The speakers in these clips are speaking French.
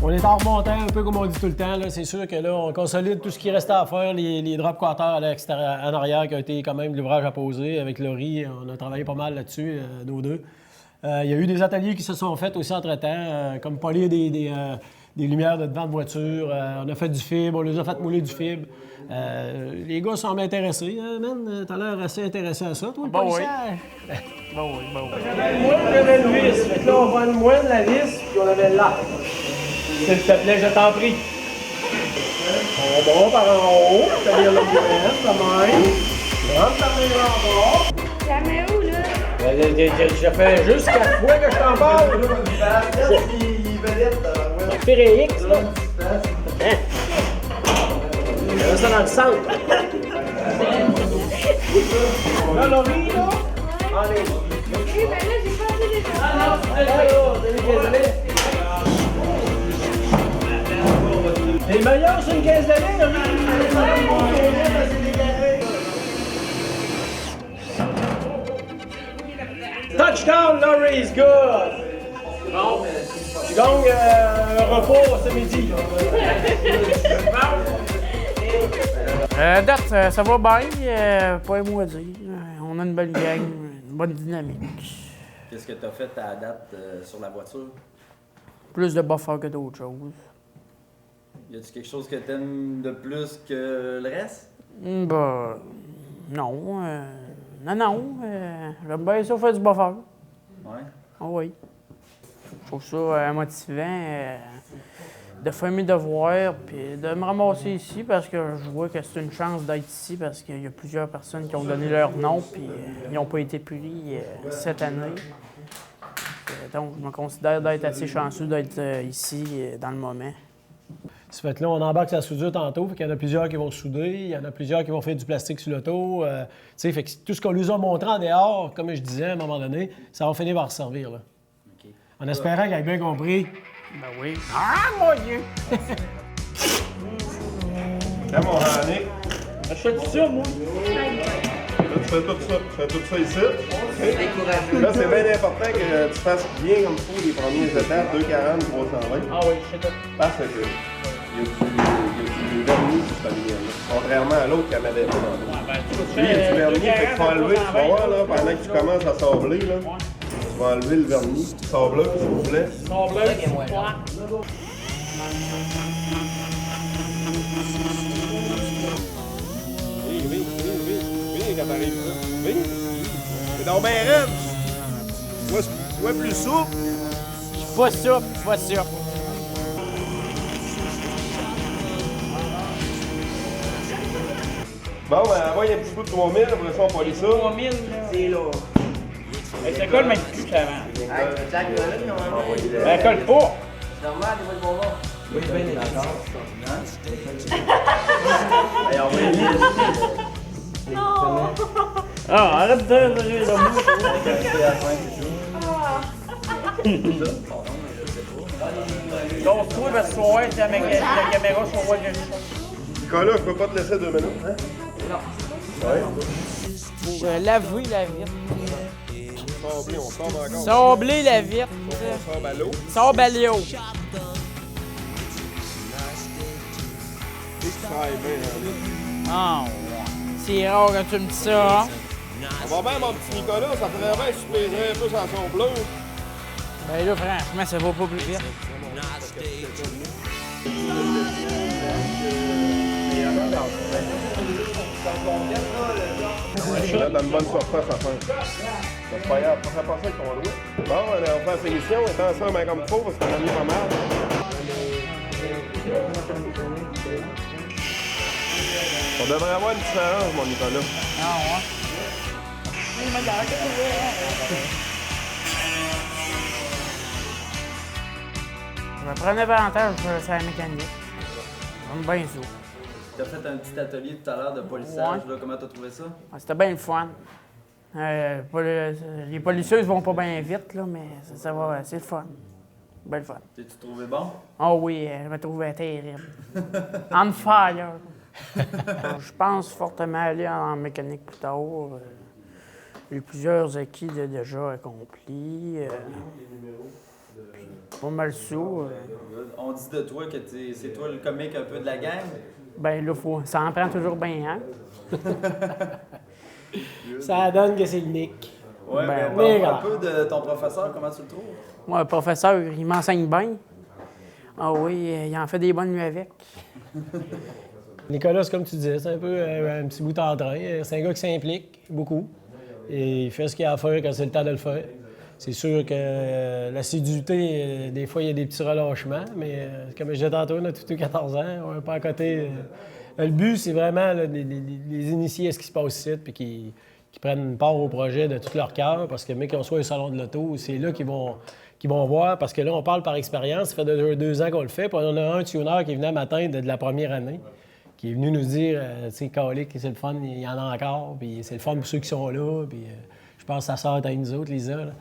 On est en remontant, un peu comme on dit tout le temps. C'est sûr que là, on consolide tout ce qui restait à faire, les drop quarters à l'extérieur, en arrière, qui a été quand même l'ouvrage à poser. Avec Laurie, on a travaillé pas mal là-dessus, nous deux. Il y a eu des ateliers qui se sont faits aussi entre-temps, comme polir des lumières de devant de voiture. On a fait du fibre, on les a fait mouler du fibre. Les gars semblent intéressés. Man, t'as l'air assez intéressé à ça, toi, le policier? Bon oui. J'avais le moine, j'avais le vis. Fait que là, on voit le moine, la vis, puis on avait l'arc. S'il te plaît, je t'en prie. On va par en haut, c'est-à-dire le moine, de même. Rentre par les remparts. La mets où, là? Je fais juste 4 fois que je t'en parle. C'est Péréix, là. Hein? Il y a ça dans le centre. Là, Laurie, là. Allez. Oui, ben là, j'ai pas assez les Désolé. Les meilleurs sur une caisse d'années, Touchdown, Laurie is good! Bon, tu gagnes un repos ce midi. Date, ça va bien, pas un mot à dire. On a une belle gang, une bonne dynamique. Qu'est-ce que tu as fait à date sur la voiture? Plus de buffer que d'autres choses. Y a-tu quelque chose que t'aimes de plus que le reste? Ben, non. Non. J'aime bien ça faire du buffer. Ouais. Ah oui. Je trouve ça motivant de faire mes devoirs puis de me ramasser ici parce que je vois que c'est une chance d'être ici parce qu'il y a plusieurs personnes qui ont donné leur nom puis ils n'ont pas été punis cette année. Donc, je me considère d'être assez chanceux d'être ici dans le moment. Ça fait que là, on embarque sa soudure tantôt. Fait qu'il y en a plusieurs qui vont souder, il y en a plusieurs qui vont faire du plastique sur l'auto. Fait que tout ce qu'on nous a montré en dehors, comme je disais à un moment donné, ça va finir par resservir. Là. Okay. En espérant qu'il ait bien compris. Ben oui. Ah, mon Dieu! Là, mon Yannick, Je fais tout ça, moi. là, tu fais tout ça ici. Okay. Là, c'est bien important que tu fasses bien comme il faut les premiers étapes, 240, 320. Ah oui, je sais tout. Parce que il y a du vernis sur cette lumière-là. Contrairement à l'autre qui avait pas dans l'eau. Lui, il y a du vernis, fait qu'il faut enlever, tu vas voir, là, pendant que tu commences à sabler, là, tu vas enlever le vernis. Sable-le, s'il vous plaît. Oui, quand t'arrives là. Oui. C'est donc bien raide. Tu vois plus souple. Pas sûr. Bon, ben, envoie un petit peu de 3000, après ça, on polie ça. 3000, c'est là. Hey, ça colle même plus qu'avant. Jack, normalement. Elle colle pas. C'est normal, t'es pas de bon bord. Oui, bien d'accord. Ah, arrête de rire de moi. Donc, toi, parce que ouais, la caméra, je vois quelque chose. Nicolas, je peux pas te laisser 2 minutes, hein? Non. Ouais. Pour laver la vitre. Sabler, on tombe encore. Sabler la vitre. On sort à l'eau. Sable à l'eau. Et ça aille bien, hein. Ah, ouais. C'est rare que tu me dis ça, hein? On va bien, mon petit Nicolas, ça ferait bien si tu pèserais un peu sur son bleu. Ben là, franchement, ça va pas plus vite. On va mettre une bonne surface à faire. C'est pas grave, on fait pas ça avec ton doigt. Bon, on fait cette émission, étant ensemble comme il faut, parce qu'on a mis pas mal. On devrait avoir une différence, mon Nicolas. Ah ouais. Je vais prendre avantage sur la mécanique. J'aime bien ça. T'as fait un petit atelier tout à l'heure de polissage, là. Comment t'as trouvé ça? Ah, c'était bien le fun. Les polisseuses vont pas bien vite, là, mais ça va, c'est le fun. Bien le fun. T'es-tu trouvé bon? Ah oui, je me trouvais terrible. On fire. Je pense fortement aller en mécanique plus tard. J'ai plusieurs acquis déjà accomplis. Pas mal sous. On dit de toi que c'est toi le comique un peu de la gang. Ben là, ça en prend toujours bien, hein? Ça donne que c'est le Nick. Ouais, Ben, mais ouais. un peu de ton professeur, comment tu le trouves? Moi, le professeur, il m'enseigne bien. Ah oui, il en fait des bonnes nuits avec. Nicolas, comme tu disais, c'est un peu un petit bout en train. C'est un gars qui s'implique beaucoup. Et il fait ce qu'il a à faire quand c'est le temps de le faire. C'est sûr que l'assiduité, des fois, il y a des petits relâchements, mais comme je disais tantôt, on a tout 14 ans, on n'est pas à côté. Le but, c'est vraiment là, les initier à ce qui se passe ici, puis qui prennent part au projet de tout leur cœur, parce que même qu'on soit au salon de l'auto, c'est là qu'ils vont voir, parce que là, on parle par expérience, ça fait 2 ans qu'on le fait, puis on a un tuner qui venait matin de la première année, qui est venu nous dire, tu sais, Calique, c'est le fun, il y en a encore, puis c'est le fun pour ceux qui sont là, puis je pense que ça sort à nous autres, Lisa, là.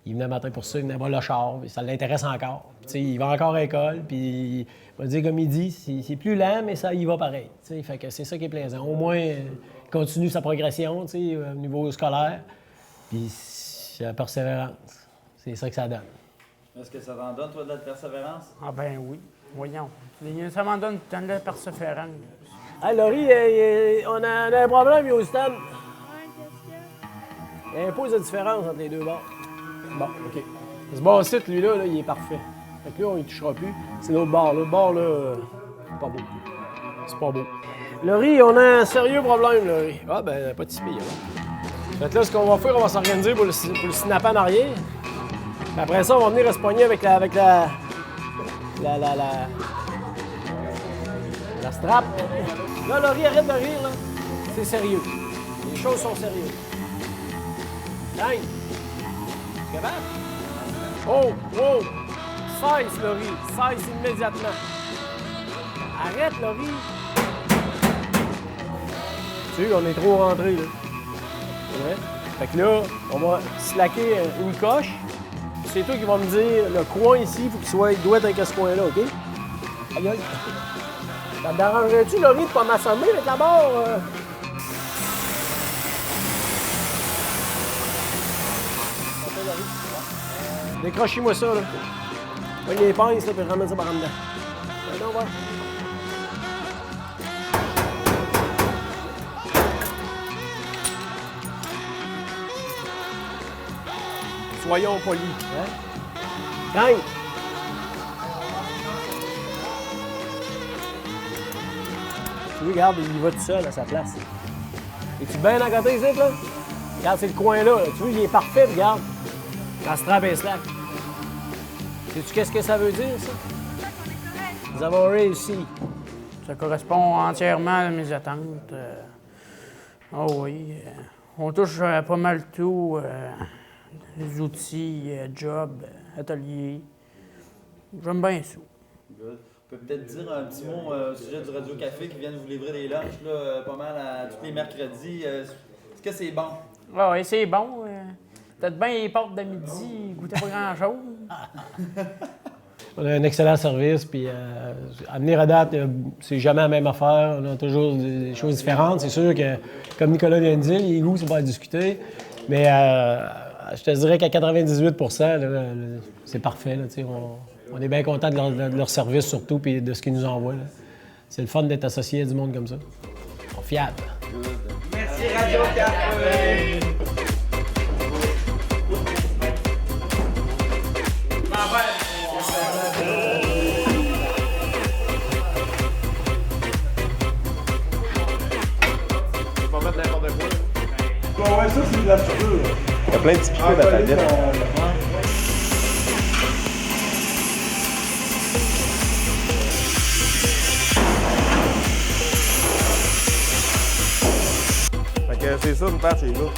Il venait matin pour ça, il venait voir le char, puis ça l'intéresse encore. Puis, tu sais, il va encore à l'école, puis il va dire comme il dit, c'est plus lent, mais ça y va pareil. Tu sais, fait que c'est ça qui est plaisant. Au moins, il continue sa progression, tu sais, au niveau scolaire, puis la persévérance. C'est ça que ça donne. Est-ce que ça t'en donne, toi, de la persévérance? Ah ben oui, voyons. Ça m'en donne tant de persévérance. Hey, Laurie, on a un problème, Houston. Il y a un pouce de différence entre les deux bords. Bon, OK. Ce bord site, lui-là, il est parfait. Fait que là, on y touchera plus. C'est l'autre bord. L'autre bord, là, c'est pas beau. C'est pas beau. Laurie, on a un sérieux problème, Laurie. Ah, ben, pas de si pire. Fait que là, ce qu'on va faire, on va s'organiser pour le snapper en arrière. Puis après ça, on va venir se pogner avec la strap. Là, Laurie, arrête de rire, là. C'est sérieux. Les choses sont sérieuses. Gang! Tu es capable? Oh! Oh! Cesse, Laurie! Cesse immédiatement! Arrête, Laurie! Tu sais, on est trop rentré, là. C'est vrai? Fait que là, on va slacker une coche. C'est toi qui vas me dire, le coin ici, il faut qu'il doit être avec ce coin-là, OK? Aïe, aïe! Ça te dérangerait-tu, Laurie, de pas m'assommer avec la barre? Décrochez-moi ça, là. Prenez les pinces, là, puis ramène ça par en dedans. Allez, on va. Soyons polis, hein? Gang! Tu regarde, il va tout seul à sa place. Es-tu bien à côté ici, là? Regarde, c'est le coin-là. Tu vois, il est parfait, regarde. La strap est slack. Sais-tu qu'est-ce que ça veut dire, ça? Nous avons réussi. Ça correspond entièrement à mes attentes. Oh oui. On touche pas mal tout. Les outils, job, atelier. J'aime bien ça. Good. Tu peux peut-être dire un petit mot au sujet du Radio Café qui vient de vous livrer des lunchs là, pas mal tous les mercredis. Est-ce que c'est bon? Ah oui, c'est bon. Peut-être bien les portes de midi, goûter pas grand-chose. On a un excellent service, puis à venir à date, c'est jamais la même affaire. On a toujours des choses différentes. C'est sûr que, comme Nicolas vient de dire, les goûts, c'est pas à discuter. Mais je te dirais qu'à 98 là, c'est parfait. Là, on est bien content de leur service, surtout, puis de ce qu'ils nous envoient. Là. C'est le fun d'être associé à du monde comme ça. On est fiable. Merci Radio Café. Bon, ouais, ça, c'est de la soudure. y a plein de petits picots dans ta vitre. Fait que c'est ça, une paire chez nous.